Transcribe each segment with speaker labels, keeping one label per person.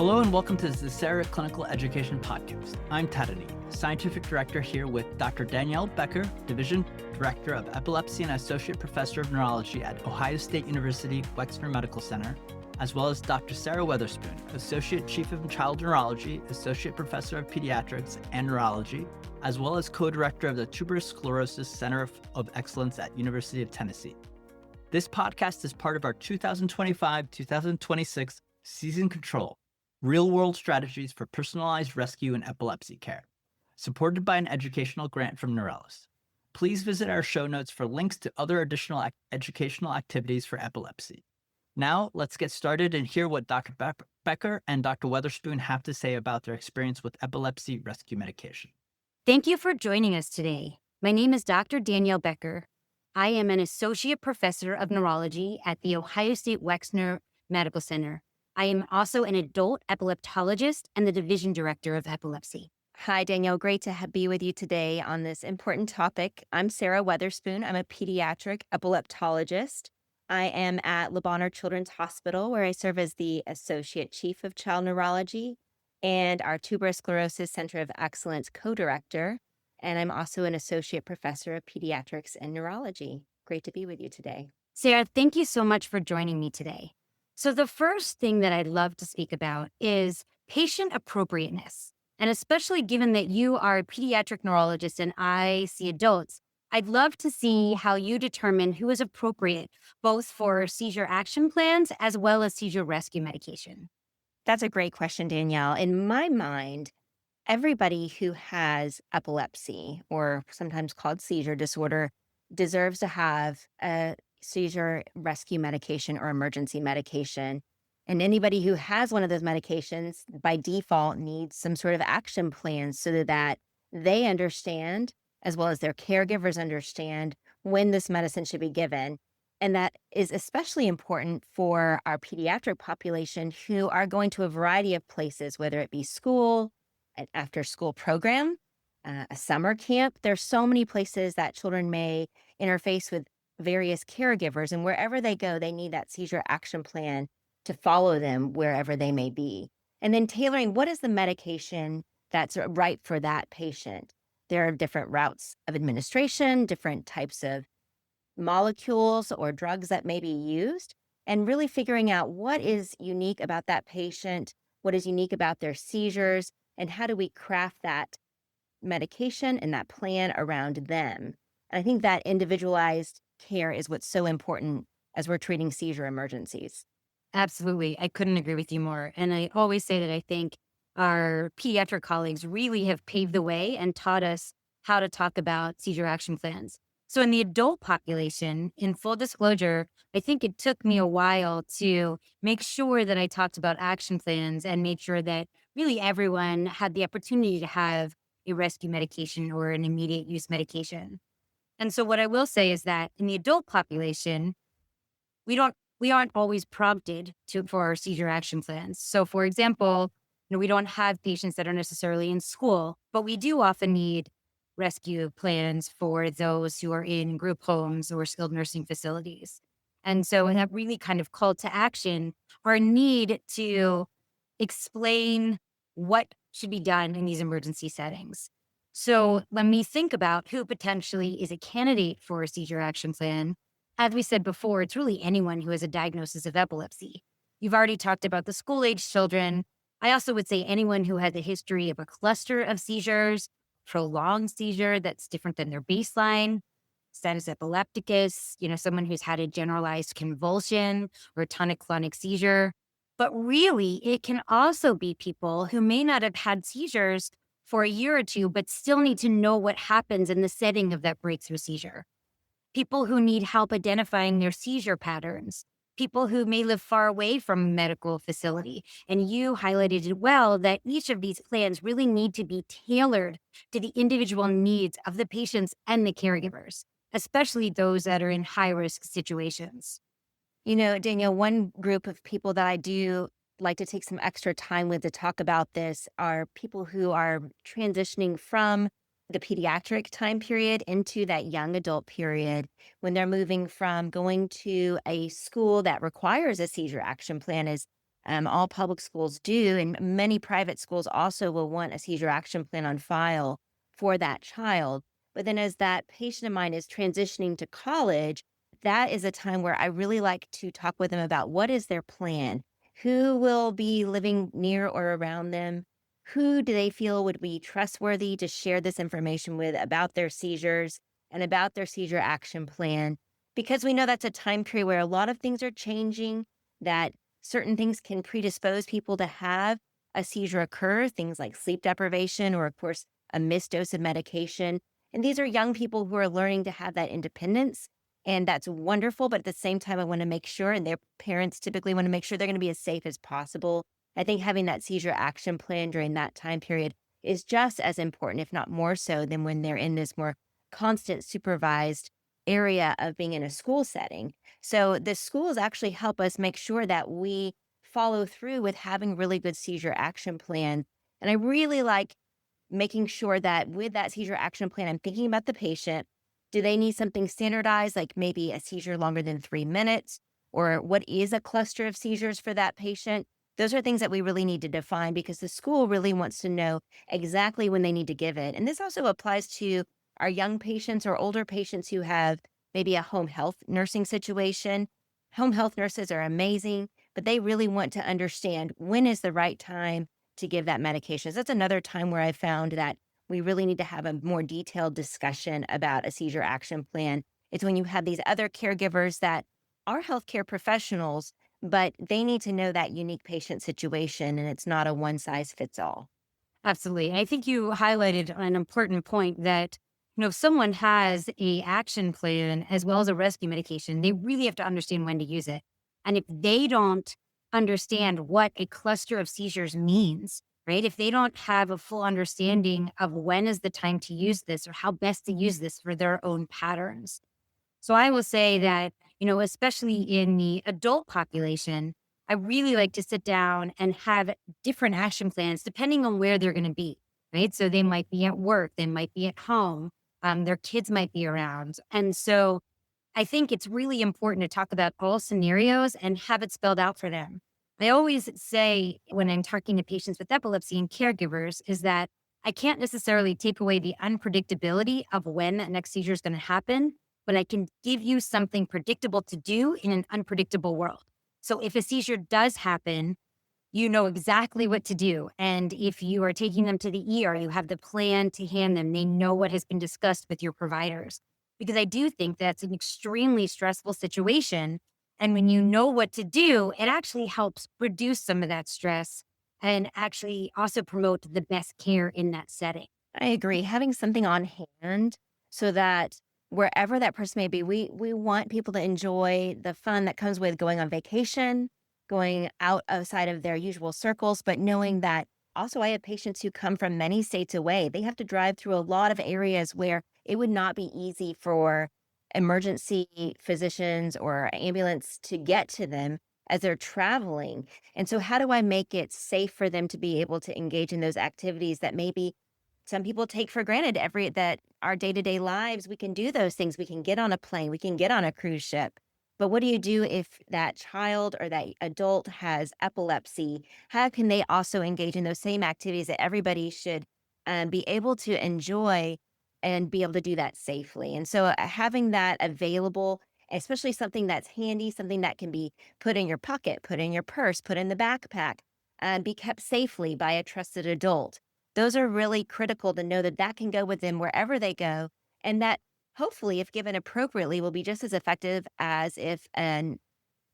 Speaker 1: Hello and welcome to the Sarah Clinical Education Podcast. I'm Tadani, Scientific Director here with Dr. Danielle Becker, Division Director of Epilepsy and Associate Professor of Neurology at Ohio State University Wexner Medical Center, as well as Dr. Sarah Weatherspoon, Associate Chief of Child Neurology, Associate Professor of Pediatrics and Neurology, as well as Co-Director of the Tuberous Sclerosis Center of Excellence at University of Tennessee. This podcast is part of our 2025-2026 Season Control, Real-World Strategies for Personalized Rescue in Epilepsy Care, supported by an educational grant from Neurology. Please visit our show notes for links to other additional educational activities for epilepsy. Now, let's get started and hear what Dr. Becker and Dr. Weatherspoon have to say about their experience with epilepsy rescue medication.
Speaker 2: Thank you for joining us today. My name is Dr. Danielle Becker. I am an Associate Professor of Neurology at the Ohio State Wexner Medical Center. I am also an adult epileptologist and the Division Director of Epilepsy.
Speaker 3: Hi, Danielle. Great to be with you today on this important topic. I'm Sarah Weatherspoon. I'm a pediatric epileptologist. I am at Bonheur Children's Hospital, where I serve as the Associate Chief of Child Neurology and our Tuberous Sclerosis Center of Excellence co-director. And I'm also an Associate Professor of Pediatrics and Neurology. Great to be with you today.
Speaker 2: Sarah, thank you so much for joining me today. So the first thing that I'd love to speak about is patient appropriateness. And especially given that you are a pediatric neurologist and I see adults, I'd love to see how you determine who is appropriate, both for seizure action plans as well as seizure rescue medication.
Speaker 3: That's a great question, Danielle. In my mind, everybody who has epilepsy, or sometimes called seizure disorder, deserves to have a seizure rescue medication or emergency medication. And anybody who has one of those medications by default needs some sort of action plan so that they understand, as well as their caregivers understand, when this medicine should be given. And that is especially important for our pediatric population who are going to a variety of places, whether it be school, an after-school program, a summer camp. There's so many places that children may interface with various caregivers, and wherever they go, they need that seizure action plan to follow them wherever they may be. And then tailoring what is the medication that's right for that patient. There are different routes of administration, different types of molecules or drugs that may be used, and really figuring out what is unique about that patient, what is unique about their seizures, and how do we craft that medication and that plan around them. And I think that individualized care is what's so important as we're treating seizure emergencies.
Speaker 2: Absolutely. I couldn't agree with you more. And I always say that I think our pediatric colleagues really have paved the way and taught us how to talk about seizure action plans. So in the adult population, in full disclosure, I think it took me a while to make sure that I talked about action plans and made sure that really everyone had the opportunity to have a rescue medication or an immediate use medication. And so what I will say is that in the adult population, we aren't always prompted for our seizure action plans. So for example, we don't have patients that are necessarily in school, but we do often need rescue plans for those who are in group homes or skilled nursing facilities. And so that really kind of call to action, our need to explain what should be done in these emergency settings. So when we think about who potentially is a candidate for a seizure action plan, as we said before, it's really anyone who has a diagnosis of epilepsy. You've already talked about the school-age children. I also would say anyone who has a history of a cluster of seizures, prolonged seizure that's different than their baseline, status epilepticus, someone who's had a generalized convulsion or a tonic-clonic seizure. But really, it can also be people who may not have had seizures for a year or two, but still need to know what happens in the setting of that breakthrough seizure. People who need help identifying their seizure patterns. People who may live far away from a medical facility. And you highlighted it well that each of these plans really need to be tailored to the individual needs of the patients and the caregivers, especially those that are in high-risk situations.
Speaker 3: Danielle, one group of people that I do like to take some extra time with to talk about this are people who are transitioning from the pediatric time period into that young adult period when they're moving from going to a school that requires a seizure action plan as All public schools do, and many private schools also will want a seizure action plan on file for that child. But then as that patient of mine is transitioning to college, that is a time where I really like to talk with them about what is their plan? Who will be living near or around them? Who do they feel would be trustworthy to share this information with about their seizures and about their seizure action plan? Because we know that's a time period where a lot of things are changing, that certain things can predispose people to have a seizure occur, things like sleep deprivation or, of course, a missed dose of medication. And these are young people who are learning to have that independence. And that's wonderful. But at the same time, I want to make sure, and their parents typically want to make sure they're going to be as safe as possible. I think having that seizure action plan during that time period is just as important, if not more so, than when they're in this more constant supervised area of being in a school setting. So the schools actually help us make sure that we follow through with having really good seizure action plans. And I really like making sure that with that seizure action plan, I'm thinking about the patient. Do they need something standardized, like maybe a seizure longer than 3 minutes? Or what is a cluster of seizures for that patient? Those are things that we really need to define because the school really wants to know exactly when they need to give it. And this also applies to our young patients or older patients who have maybe a home health nursing situation. Home health nurses are amazing, but they really want to understand when is the right time to give that medication. So that's another time where I found that we really need to have a more detailed discussion about a seizure action plan. It's when you have these other caregivers that are healthcare professionals, but they need to know that unique patient situation, and it's not a one size fits all.
Speaker 2: Absolutely. I think you highlighted an important point that, if someone has a action plan as well as a rescue medication, they really have to understand when to use it. And if they don't understand what a cluster of seizures means, right? If they don't have a full understanding of when is the time to use this or how best to use this for their own patterns. So I will say that, especially in the adult population, I really like to sit down and have different action plans depending on where they're going to be, right? So they might be at work, they might be at home, their kids might be around. And so I think it's really important to talk about all scenarios and have it spelled out for them. I always say when I'm talking to patients with epilepsy and caregivers is that I can't necessarily take away the unpredictability of when that next seizure is going to happen, but I can give you something predictable to do in an unpredictable world. So if a seizure does happen, you know exactly what to do. And if you are taking them to the ER, you have the plan to hand them. They know what has been discussed with your providers. Because I do think that's an extremely stressful situation. And when you know what to do, it actually helps reduce some of that stress and actually also promote the best care in that setting.
Speaker 3: I agree. Having something on hand so that wherever that person may be, we want people to enjoy the fun that comes with going on vacation, going outside of their usual circles, but knowing that also I have patients who come from many states away. They have to drive through a lot of areas where it would not be easy for emergency physicians or ambulance to get to them as they're traveling. And so how do I make it safe for them to be able to engage in those activities that maybe some people take for granted that our day-to-day lives, we can do those things. We can get on a plane, we can get on a cruise ship. But what do you do if that child or that adult has epilepsy? How can they also engage in those same activities that everybody should be able to enjoy and be able to do that safely? And so having that available, especially something that's handy, something that can be put in your pocket, put in your purse, put in the backpack, and be kept safely by a trusted adult. Those are really critical to know that that can go with them wherever they go, and that hopefully, if given appropriately, will be just as effective as if an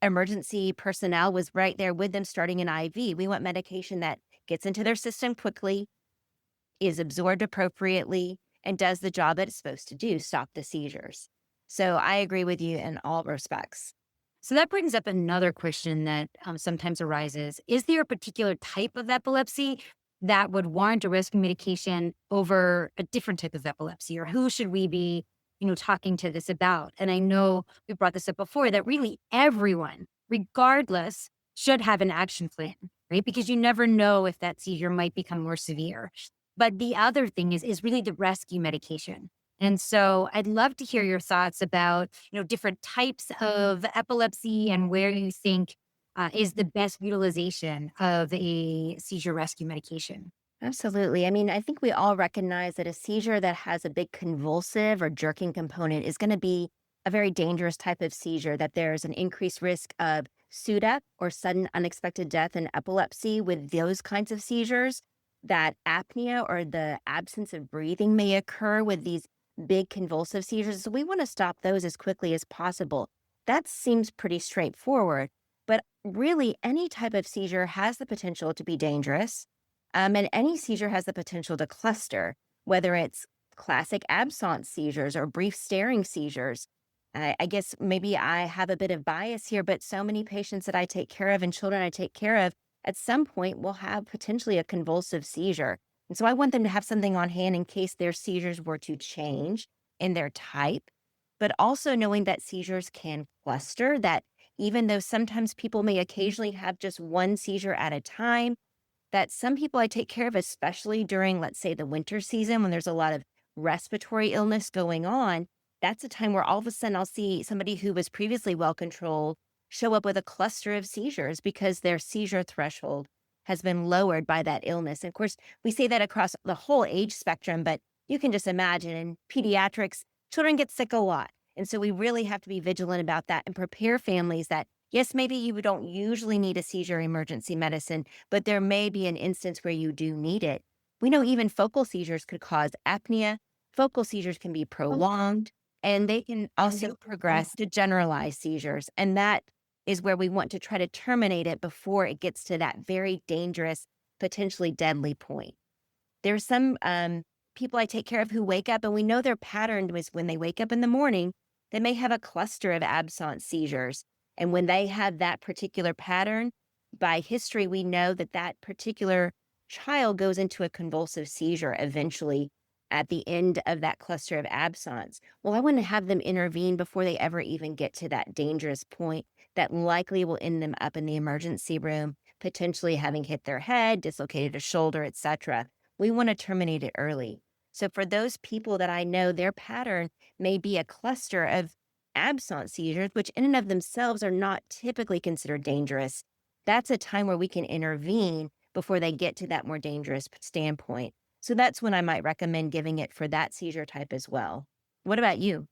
Speaker 3: emergency personnel was right there with them starting an IV. We want medication that gets into their system quickly, is absorbed appropriately, and does the job that it's supposed to do, stop the seizures. So I agree with you in all respects.
Speaker 2: So that brings up another question that sometimes arises. Is there a particular type of epilepsy that would warrant a rescue medication over a different type of epilepsy? Or who should we be, talking to this about? And I know we brought this up before that really everyone, regardless, should have an action plan, right? Because you never know if that seizure might become more severe. But the other thing is really the rescue medication. And so I'd love to hear your thoughts about, different types of epilepsy and where you think is the best utilization of a seizure rescue medication.
Speaker 3: Absolutely. I mean, I think we all recognize that a seizure that has a big convulsive or jerking component is going to be a very dangerous type of seizure, that there's an increased risk of SUDEP or sudden unexpected death in epilepsy with those kinds of seizures, that apnea or the absence of breathing may occur with these big convulsive seizures. So we want to stop those as quickly as possible. That seems pretty straightforward, but really any type of seizure has the potential to be dangerous, and any seizure has the potential to cluster, whether it's classic absence seizures or brief staring seizures. I guess maybe I have a bit of bias here, but so many patients that I take care of and children I take care of at some point will have potentially a convulsive seizure. And so I want them to have something on hand in case their seizures were to change in their type, but also knowing that seizures can cluster, that even though sometimes people may occasionally have just one seizure at a time, that some people I take care of, especially during, let's say, the winter season when there's a lot of respiratory illness going on, that's a time where all of a sudden I'll see somebody who was previously well controlled show up with a cluster of seizures because their seizure threshold has been lowered by that illness. And of course, we say that across the whole age spectrum, but you can just imagine in pediatrics, children get sick a lot. And so we really have to be vigilant about that and prepare families that, yes, maybe you don't usually need a seizure emergency medicine, but there may be an instance where you do need it. We know even focal seizures could cause apnea. Focal seizures can be prolonged, and they can also progress to generalized seizures. And that is where we want to try to terminate it before it gets to that very dangerous, potentially deadly point. There's some people I take care of who wake up and we know their pattern was when they wake up in the morning, they may have a cluster of absence seizures. And when they have that particular pattern, by history, we know that that particular child goes into a convulsive seizure eventually at the end of that cluster of absence. Well, I want to have them intervene before they ever even get to that dangerous point that likely will end them up in the emergency room, potentially having hit their head, dislocated a shoulder, etc. We want to terminate it early. So for those people that I know, their pattern may be a cluster of absence seizures, which in and of themselves are not typically considered dangerous. That's a time where we can intervene before they get to that more dangerous standpoint. So that's when I might recommend giving it for that seizure type as well. What about you?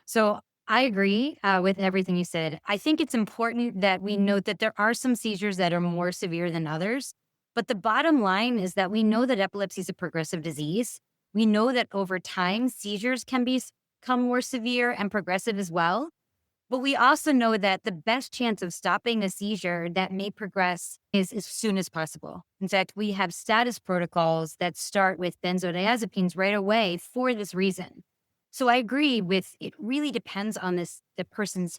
Speaker 2: So I agree with everything you said. I think it's important that we note that there are some seizures that are more severe than others. But the bottom line is that we know that epilepsy is a progressive disease. We know that over time, seizures can become more severe and progressive as well. But we also know that the best chance of stopping a seizure that may progress is as soon as possible. In fact, we have status protocols that start with benzodiazepines right away for this reason. So I agree with it really depends on the person's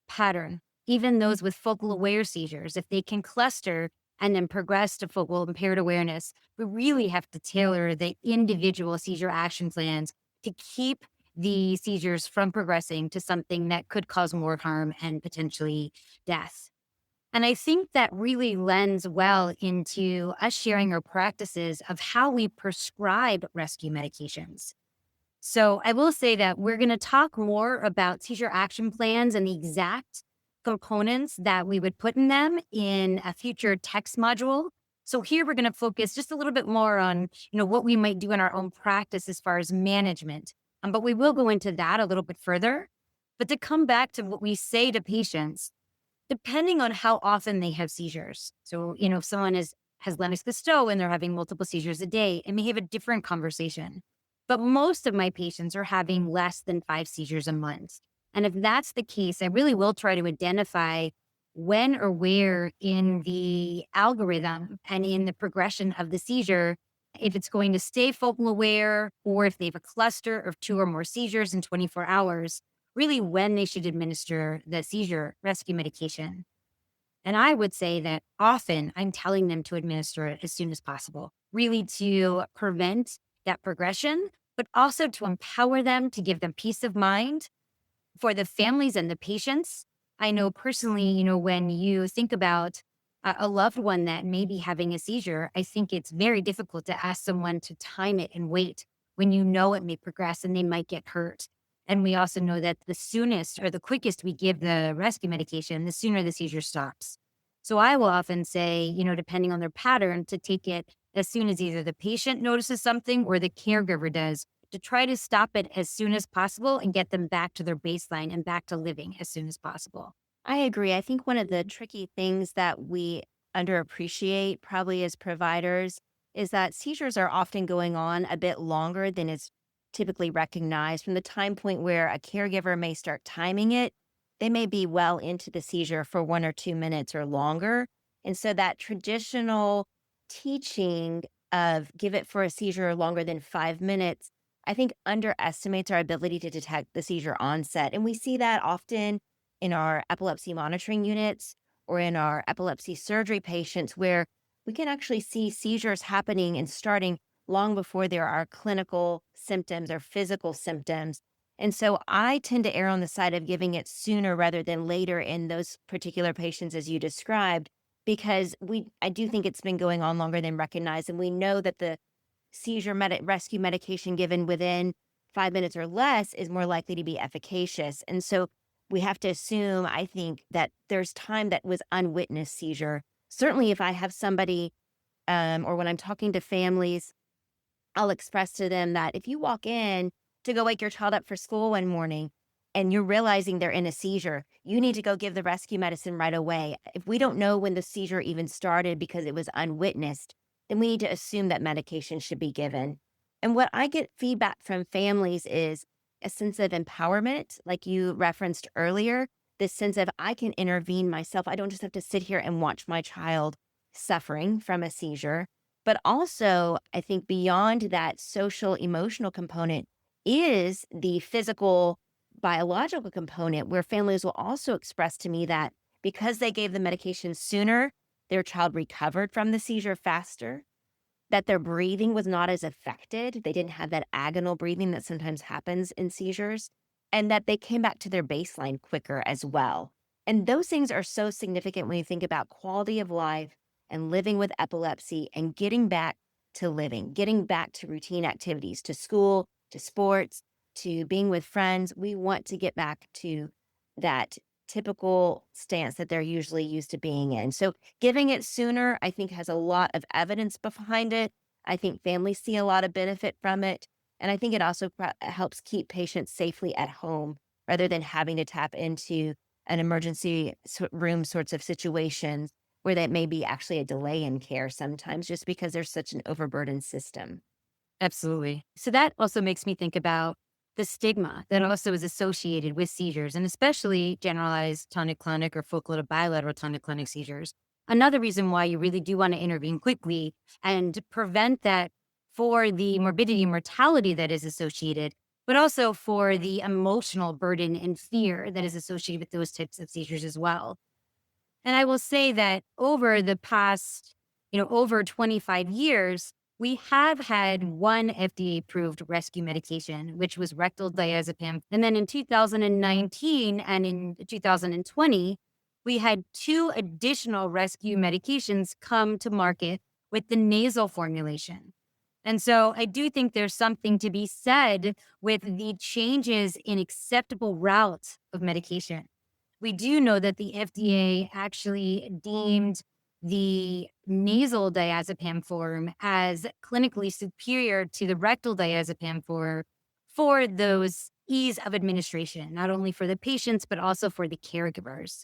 Speaker 2: pattern. Even those with focal aware seizures, if they can cluster and then progress to focal impaired awareness, we really have to tailor the individual seizure action plans to keep the seizures from progressing to something that could cause more harm and potentially death. And I think that really lends well into us sharing our practices of how we prescribe rescue medications. So I will say that we're going to talk more about seizure action plans and the exact components that we would put in them in a future text module. So here we're going to focus just a little bit more on, what we might do in our own practice as far as management. But we will go into that a little bit further. But to come back to what we say to patients, depending on how often they have seizures. So, if someone has Lennox-Gastaut and they're having multiple seizures a day, it may have a different conversation. But most of my patients are having less than 5 seizures a month. And if that's the case, I really will try to identify when or where in the algorithm and in the progression of the seizure, if it's going to stay focal aware or if they have a cluster of 2 or more seizures in 24 hours, really when they should administer the seizure rescue medication. And I would say that often I'm telling them to administer it as soon as possible, really to prevent that progression, but also to empower them, to give them peace of mind for the families and the patients. I know personally, when you think about a loved one that may be having a seizure, I think it's very difficult to ask someone to time it and wait when you know it may progress and they might get hurt. And we also know that the soonest or the quickest we give the rescue medication, the sooner the seizure stops. So I will often say, depending on their pattern, to take it as soon as either the patient notices something or the caregiver does, to try to stop it as soon as possible and get them back to their baseline and back to living as soon as possible.
Speaker 3: I agree. I think one of the tricky things that we underappreciate, probably as providers, is that seizures are often going on a bit longer than is typically recognized. From the time point where a caregiver may start timing it, they may be well into the seizure for 1 or 2 minutes or longer. And so that traditional teaching of give it for a seizure longer than 5 minutes, I think underestimates our ability to detect the seizure onset. And we see that often in our epilepsy monitoring units or in our epilepsy surgery patients, where we can actually see seizures happening and starting long before there are clinical symptoms or physical symptoms. And so I tend to err on the side of giving it sooner rather than later in those particular patients, as you described, because I do think it's been going on longer than recognized. And we know that the rescue medication given within 5 minutes or less is more likely to be efficacious. And so we have to assume, I think, that there's time that was unwitnessed seizure. Certainly, if I have somebody, or when I'm talking to families, I'll express to them that if you walk in to go wake your child up for school one morning and you're realizing they're in a seizure, you need to go give the rescue medicine right away. If we don't know when the seizure even started because it was unwitnessed, then we need to assume that medication should be given. And what I get feedback from families is a sense of empowerment, like you referenced earlier, this sense of I can intervene myself. I don't just have to sit here and watch my child suffering from a seizure. But also, I think beyond that social emotional component is the physical biological component, where families will also express to me that because they gave the medication sooner, their child recovered from the seizure faster, that their breathing was not as affected. They didn't have that agonal breathing that sometimes happens in seizures, and that they came back to their baseline quicker as well. And those things are so significant when you think about quality of life and living with epilepsy and getting back to living, getting back to routine activities, to school, to sports, to being with friends. We want to get back to that typical stance that they're usually used to being in. So giving it sooner, I think, has a lot of evidence behind it. I think families see a lot of benefit from it. And I think it also helps keep patients safely at home rather than having to tap into an emergency room sorts of situations where that may be actually a delay in care sometimes just because there's such an overburdened system.
Speaker 2: Absolutely. So that also makes me think about the stigma that also is associated with seizures, and especially generalized tonic-clonic or focal to bilateral tonic-clonic seizures. Another reason why you really do want to intervene quickly and prevent that for the morbidity and mortality that is associated, but also for the emotional burden and fear that is associated with those types of seizures as well. And I will say that over the past, over 25 years, we have had one FDA approved rescue medication, which was rectal diazepam. And then in 2019 and in 2020, we had two additional rescue medications come to market with the nasal formulation. And so I do think there's something to be said with the changes in acceptable routes of medication. We do know that the FDA actually deemed the nasal diazepam form as clinically superior to the rectal diazepam for those ease of administration, not only for the patients, but also for the caregivers.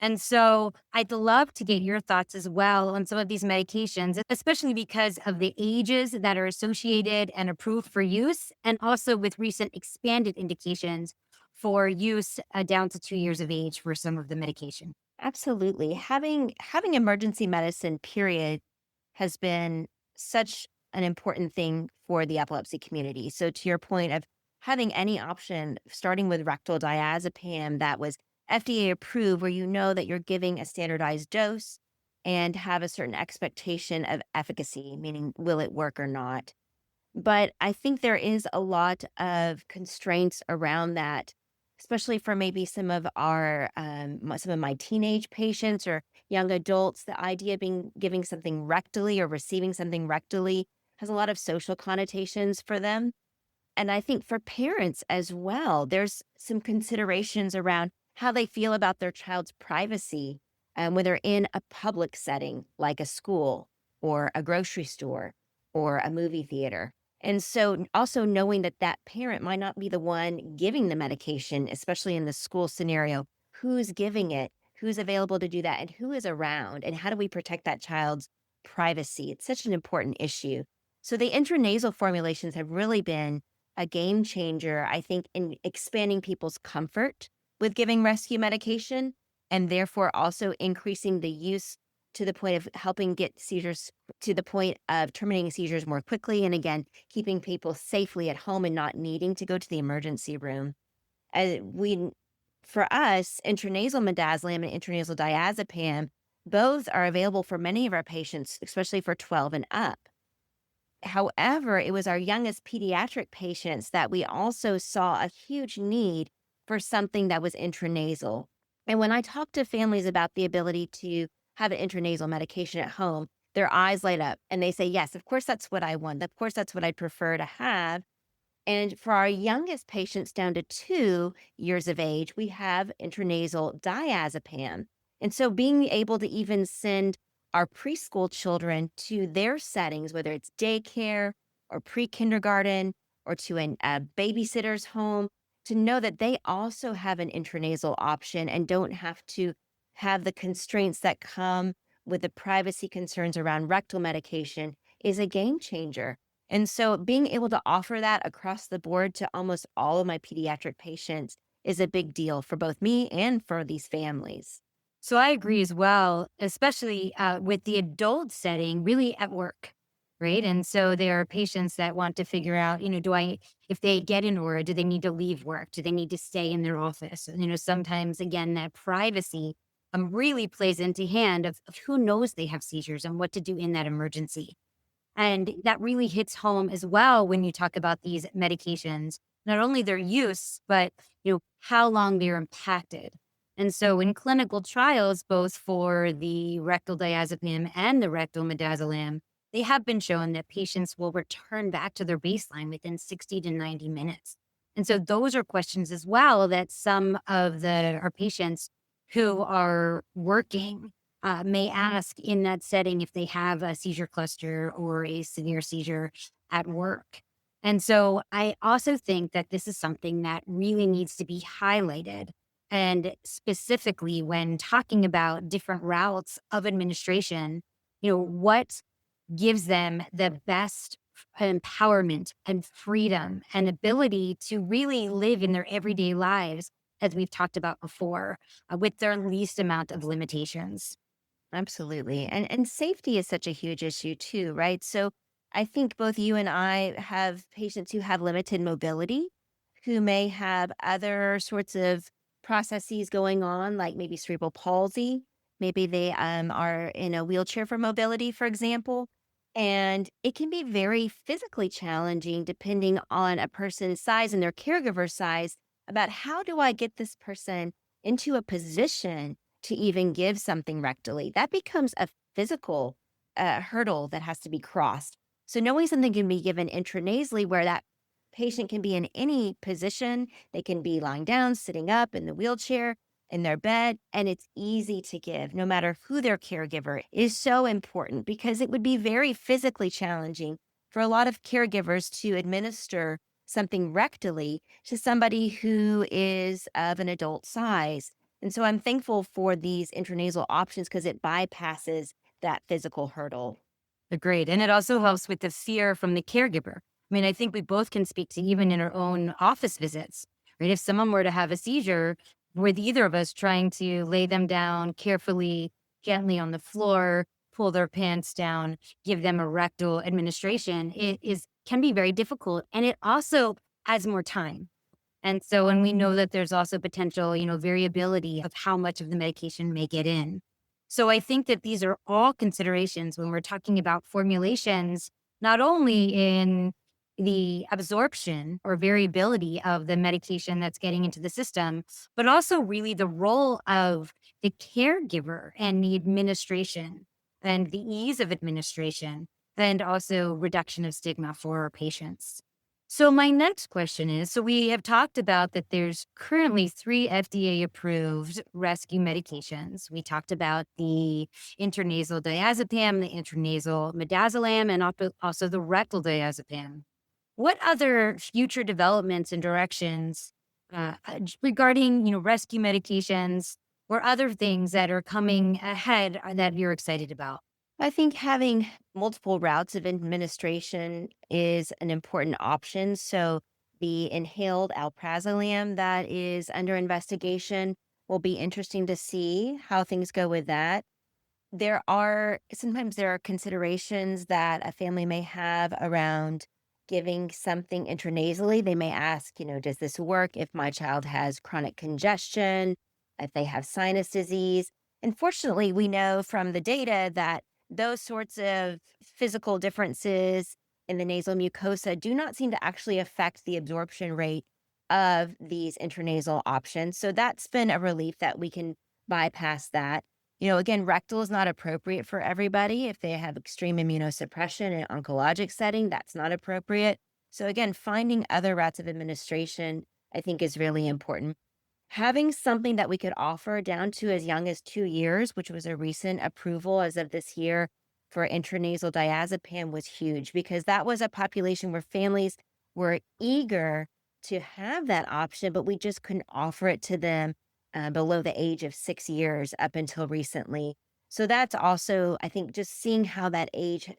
Speaker 2: And so I'd love to get your thoughts as well on some of these medications, especially because of the ages that are associated and approved for use, and also with recent expanded indications for use down to 2 years of age for some of the medication.
Speaker 3: Absolutely. Having emergency medicine, period, has been such an important thing for the epilepsy community. So to your point of having any option, starting with rectal diazepam that was FDA approved, where you know that you're giving a standardized dose and have a certain expectation of efficacy, meaning will it work or not. But I think there is a lot of constraints around that, especially for maybe some of my teenage patients or young adults. The idea of giving something rectally or receiving something rectally has a lot of social connotations for them. And I think for parents as well, there's some considerations around how they feel about their child's privacy when they're in a public setting like a school or a grocery store or a movie theater. And so also knowing that that parent might not be the one giving the medication, especially in the school scenario, who's giving it, who's available to do that, and who is around, and how do we protect that child's privacy? It's such an important issue. So the intranasal formulations have really been a game changer, I think, in expanding people's comfort with giving rescue medication and therefore also increasing the use to the point of helping get seizures to the point of terminating seizures more quickly. And again, keeping people safely at home and not needing to go to the emergency room. We, for us, intranasal midazolam and intranasal diazepam, both are available for many of our patients, especially for 12 and up. However, it was our youngest pediatric patients that we also saw a huge need for something that was intranasal. And when I talk to families about the ability to have an intranasal medication at home, their eyes light up and they say, yes, of course, that's what I want. Of course, that's what I'd prefer to have. And for our youngest patients down to 2 years of age, we have intranasal diazepam. And so being able to even send our preschool children to their settings, whether it's daycare or pre-kindergarten or to a babysitter's home, to know that they also have an intranasal option and don't have to have the constraints that come with the privacy concerns around rectal medication is a game changer. And so being able to offer that across the board to almost all of my pediatric patients is a big deal for both me and for these families.
Speaker 2: So I agree as well, especially with the adult setting, really at work, right? And so there are patients that want to figure out, if they get an aura, do they need to leave work? Do they need to stay in their office? Sometimes, again, that privacy really plays into hand of who knows they have seizures and what to do in that emergency. And that really hits home as well when you talk about these medications, not only their use, but how long they're impacted. And so in clinical trials, both for the rectal diazepam and the rectal midazolam, they have been shown that patients will return back to their baseline within 60 to 90 minutes. And so those are questions as well that some of our patients who are working may ask in that setting if they have a seizure cluster or a severe seizure at work. And so I also think that this is something that really needs to be highlighted. And specifically when talking about different routes of administration, what gives them the best empowerment and freedom and ability to really live in their everyday lives, as we've talked about before, with their least amount of limitations.
Speaker 3: Absolutely. And safety is such a huge issue too, right? So I think both you and I have patients who have limited mobility, who may have other sorts of processes going on, like maybe cerebral palsy. Maybe they are in a wheelchair for mobility, for example. And it can be very physically challenging depending on a person's size and their caregiver size about how do I get this person into a position to even give something rectally. That becomes a physical hurdle that has to be crossed. So knowing something can be given intranasally where that patient can be in any position, they can be lying down, sitting up in the wheelchair, in their bed, and it's easy to give no matter who their caregiver is so important because it would be very physically challenging for a lot of caregivers to administer something rectally to somebody who is of an adult size. And so I'm thankful for these intranasal options because it bypasses that physical hurdle.
Speaker 2: Agreed. And it also helps with the fear from the caregiver. I mean, I think we both can speak to even in our own office visits, right? If someone were to have a seizure, with either of us trying to lay them down carefully, gently on the floor, pull their pants down, give them a rectal administration, can be very difficult. And it also adds more time. And so, and we know that there's also potential, variability of how much of the medication may get in. So I think that these are all considerations when we're talking about formulations, not only in the absorption or variability of the medication that's getting into the system, but also really the role of the caregiver and the administration and the ease of administration and also reduction of stigma for our patients. So my next question is, so we have talked about that there's currently 3 FDA approved rescue medications. We talked about the intranasal diazepam, the intranasal midazolam, and also the rectal diazepam. What other future developments and directions regarding, rescue medications or other things that are coming ahead that you're excited about?
Speaker 3: I think having multiple routes of administration is an important option. So the inhaled alprazolam that is under investigation will be interesting to see how things go with that. There are considerations that a family may have around giving something intranasally. They may ask, does this work if my child has chronic congestion, if they have sinus disease? Unfortunately, we know from the data that those sorts of physical differences in the nasal mucosa do not seem to actually affect the absorption rate of these intranasal options. So that's been a relief that we can bypass that. Again, rectal is not appropriate for everybody. If they have extreme immunosuppression in an oncologic setting, that's not appropriate. So again, finding other routes of administration, I think, is really important. Having something that we could offer down to as young as 2 years, which was a recent approval as of this year for intranasal diazepam, was huge because that was a population where families were eager to have that option, but we just couldn't offer it to them below the age of 6 years up until recently. So that's also, I think, just seeing how that age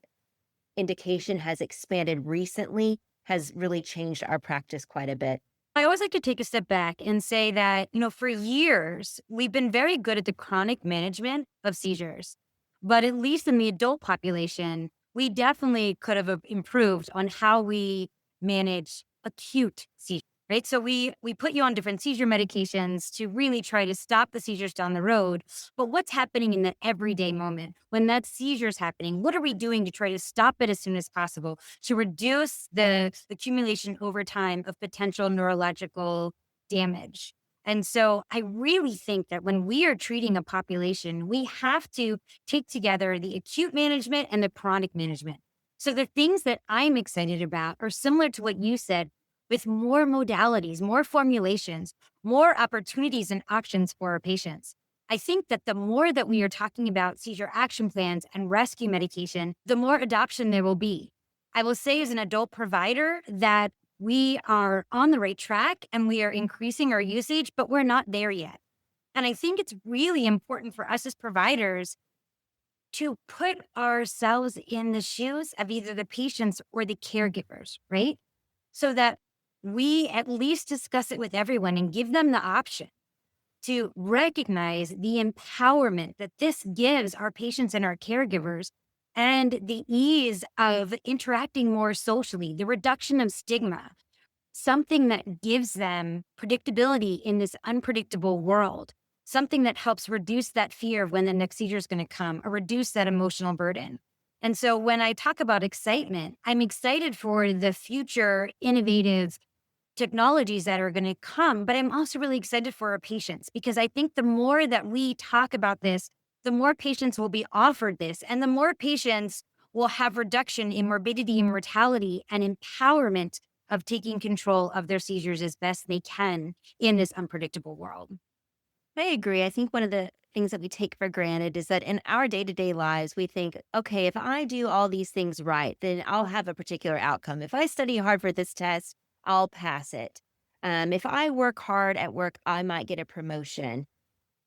Speaker 3: indication has expanded recently has really changed our practice quite a bit.
Speaker 2: I always like to take a step back and say that, for years, we've been very good at the chronic management of seizures. But at least in the adult population, we definitely could have improved on how we manage acute seizures, right? So we put you on different seizure medications to really try to stop the seizures down the road. But what's happening in that everyday moment when that seizure is happening? What are we doing to try to stop it as soon as possible, to reduce the accumulation over time of potential neurological damage? And so I really think that when we are treating a population, we have to take together the acute management and the chronic management. So the things that I'm excited about are similar to what you said, with more modalities, more formulations, more opportunities and options for our patients. I think that the more that we are talking about seizure action plans and rescue medication, the more adoption there will be. I will say, as an adult provider, that we are on the right track and we are increasing our usage, but we're not there yet. And I think it's really important for us as providers to put ourselves in the shoes of either the patients or the caregivers, right? So that we at least discuss it with everyone and give them the option to recognize the empowerment that this gives our patients and our caregivers, and the ease of interacting more socially, the reduction of stigma, something that gives them predictability in this unpredictable world, something that helps reduce that fear of when the next seizure is going to come or reduce that emotional burden. And so when I talk about excitement, I'm excited for the future innovative technologies that are going to come, but I'm also really excited for our patients, because I think the more that we talk about this, the more patients will be offered this, and the more patients will have reduction in morbidity and mortality and empowerment of taking control of their seizures as best they can in this unpredictable world.
Speaker 3: I agree. I think one of the things that we take for granted is that in our day to day lives, we think, okay, if I do all these things right, then I'll have a particular outcome. If I study hard for this test, I'll pass it. If I work hard at work, I might get a promotion.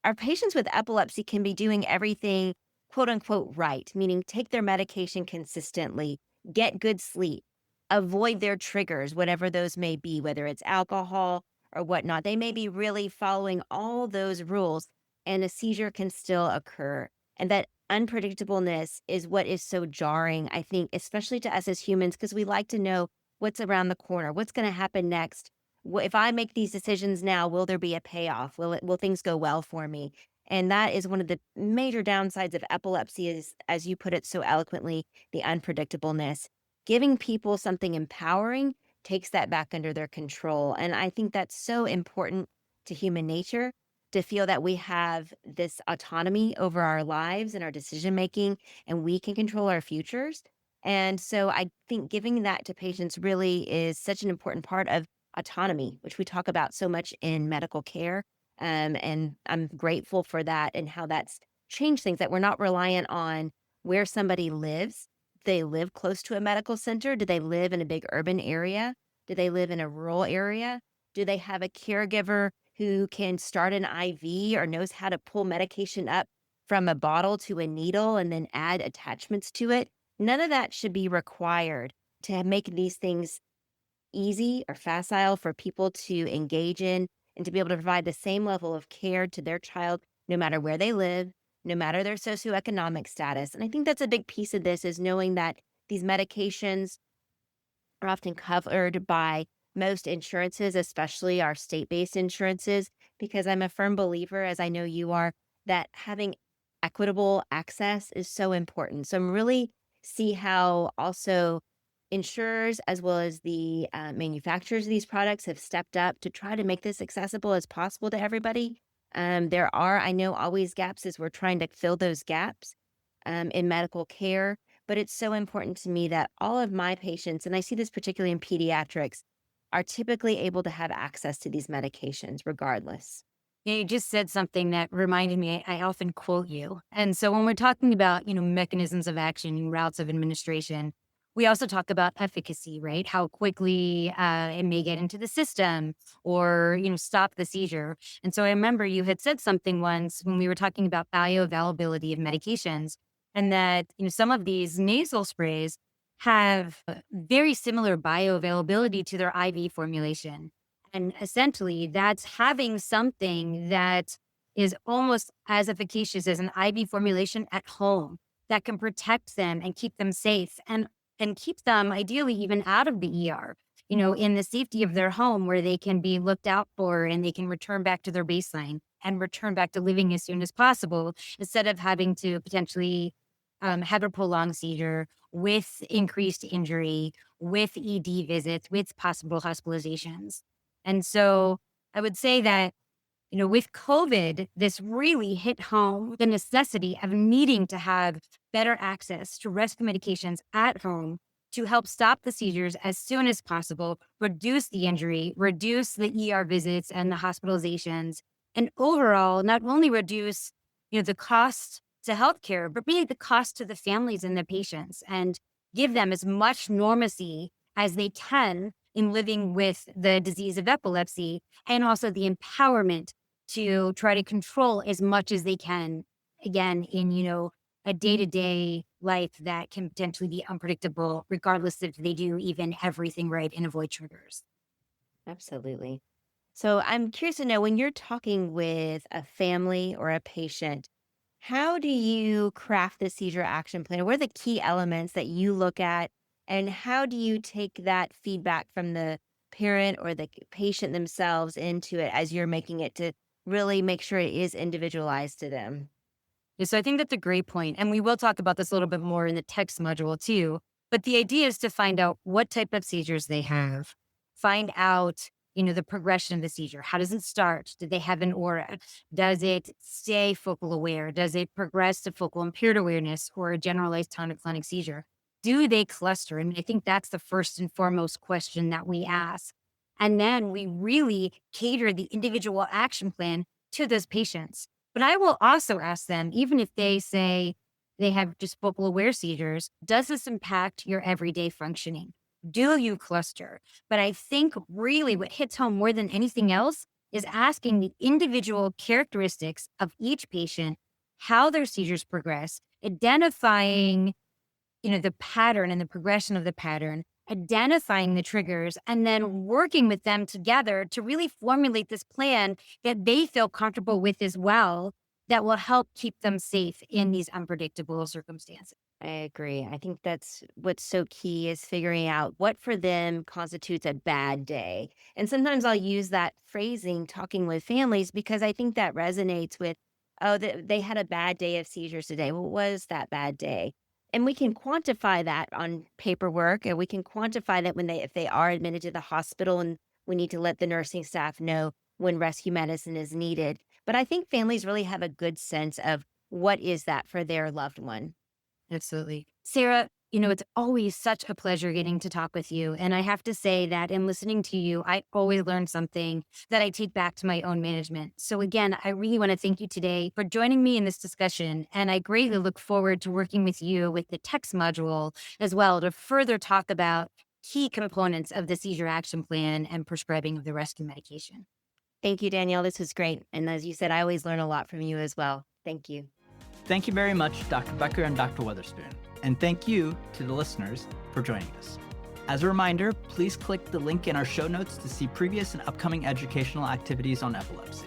Speaker 3: Our patients with epilepsy can be doing everything quote unquote right, meaning take their medication consistently, get good sleep, avoid their triggers, whatever those may be, whether it's alcohol or whatnot. They may be really following all those rules, and a seizure can still occur. And that unpredictableness is what is so jarring, I think, especially to us as humans, because we like to know what's around the corner, what's going to happen next. If I make these decisions now, will there be a payoff? Will things go well for me? And that is one of the major downsides of epilepsy, is, as you put it so eloquently, the unpredictableness. Giving people something empowering takes that back under their control. And I think that's so important to human nature, to feel that we have this autonomy over our lives and our decision making, and we can control our futures. And so I think giving that to patients really is such an important part of autonomy, which we talk about so much in medical care. And I'm grateful for that and how that's changed things, that we're not reliant on where somebody lives. They live close to a medical center? Do they live in a big urban area? Do they live in a rural area? Do they have a caregiver who can start an IV or knows how to pull medication up from a bottle to a needle and then add attachments to it? None of that should be required to make these things easy or facile for people to engage in and to be able to provide the same level of care to their child, no matter where they live, no matter their socioeconomic status. And I think that's a big piece of this, is knowing that these medications are often covered by most insurances, especially our state-based insurances, because I'm a firm believer, as I know you are, that having equitable access is so important. So I'm really see how also insurers, as well as the manufacturers of these products, have stepped up to try to make this accessible as possible to everybody. There are, I know, always gaps as we're trying to fill those gaps in medical care. But it's so important to me that all of my patients, and I see this particularly in pediatrics, are typically able to have access to these medications regardless.
Speaker 2: Yeah, you just said something that reminded me. I often quote you. And so when we're talking about, mechanisms of action and routes of administration, we also talk about efficacy, right? How quickly it may get into the system or, stop the seizure. And so I remember you had said something once when we were talking about bioavailability of medications, and that, some of these nasal sprays have very similar bioavailability to their IV formulation. And essentially, that's having something that is almost as efficacious as an IV formulation at home that can protect them and keep them safe and keep them ideally even out of the ER, in the safety of their home where they can be looked out for and they can return back to their baseline and return back to living as soon as possible instead of having to potentially have a prolonged seizure with increased injury, with ED visits, with possible hospitalizations. And so I would say that, with COVID, this really hit home the necessity of needing to have better access to rescue medications at home to help stop the seizures as soon as possible, reduce the injury, reduce the ER visits and the hospitalizations, and overall, not only reduce, the cost to healthcare, but really the cost to the families and the patients, and give them as much normacy as they can in living with the disease of epilepsy, and also the empowerment to try to control as much as they can, again, in, a day-to-day life that can potentially be unpredictable, regardless if they do even everything right and avoid triggers.
Speaker 3: Absolutely. So I'm curious to know, when you're talking with a family or a patient, how do you craft the seizure action plan? What are the key elements that you look at? And how do you take that feedback from the parent or the patient themselves into it as you're making it to really make sure it is individualized to them?
Speaker 2: Yeah, so I think that's a great point. And we will talk about this a little bit more in the text module too. But the idea is to find out what type of seizures they have, find out, the progression of the seizure. How does it start? Do they have an aura? Does it stay focal aware? Does it progress to focal impaired awareness or a generalized tonic-clonic seizure? Do they cluster? And I think that's the first and foremost question that we ask. And then we really cater the individual action plan to those patients. But I will also ask them, even if they say they have just focal aware seizures, does this impact your everyday functioning? Do you cluster? But I think really what hits home more than anything else is asking the individual characteristics of each patient, how their seizures progress, identifying, the pattern and the progression of the pattern, identifying the triggers, and then working with them together to really formulate this plan that they feel comfortable with as well, that will help keep them safe in these unpredictable circumstances.
Speaker 3: I agree. I think that's what's so key, is figuring out what for them constitutes a bad day. And sometimes I'll use that phrasing talking with families because I think that resonates with, oh, they had a bad day of seizures today. What was that bad day? And we can quantify that on paperwork, and we can quantify that when if they are admitted to the hospital, and we need to let the nursing staff know when rescue medicine is needed. But I think families really have a good sense of what is that for their loved one.
Speaker 2: Absolutely. Sarah, It's always such a pleasure getting to talk with you. And I have to say that in listening to you, I always learn something that I take back to my own management. So again, I really want to thank you today for joining me in this discussion. And I greatly look forward to working with you with the text module as well to further talk about key components of the seizure action plan and prescribing of the rescue medication.
Speaker 3: Thank you, Danielle. This was great. And as you said, I always learn a lot from you as well. Thank you.
Speaker 1: Thank you very much, Dr. Becker and Dr. Weatherspoon. And thank you to the listeners for joining us. As a reminder, please click the link in our show notes to see previous and upcoming educational activities on epilepsy.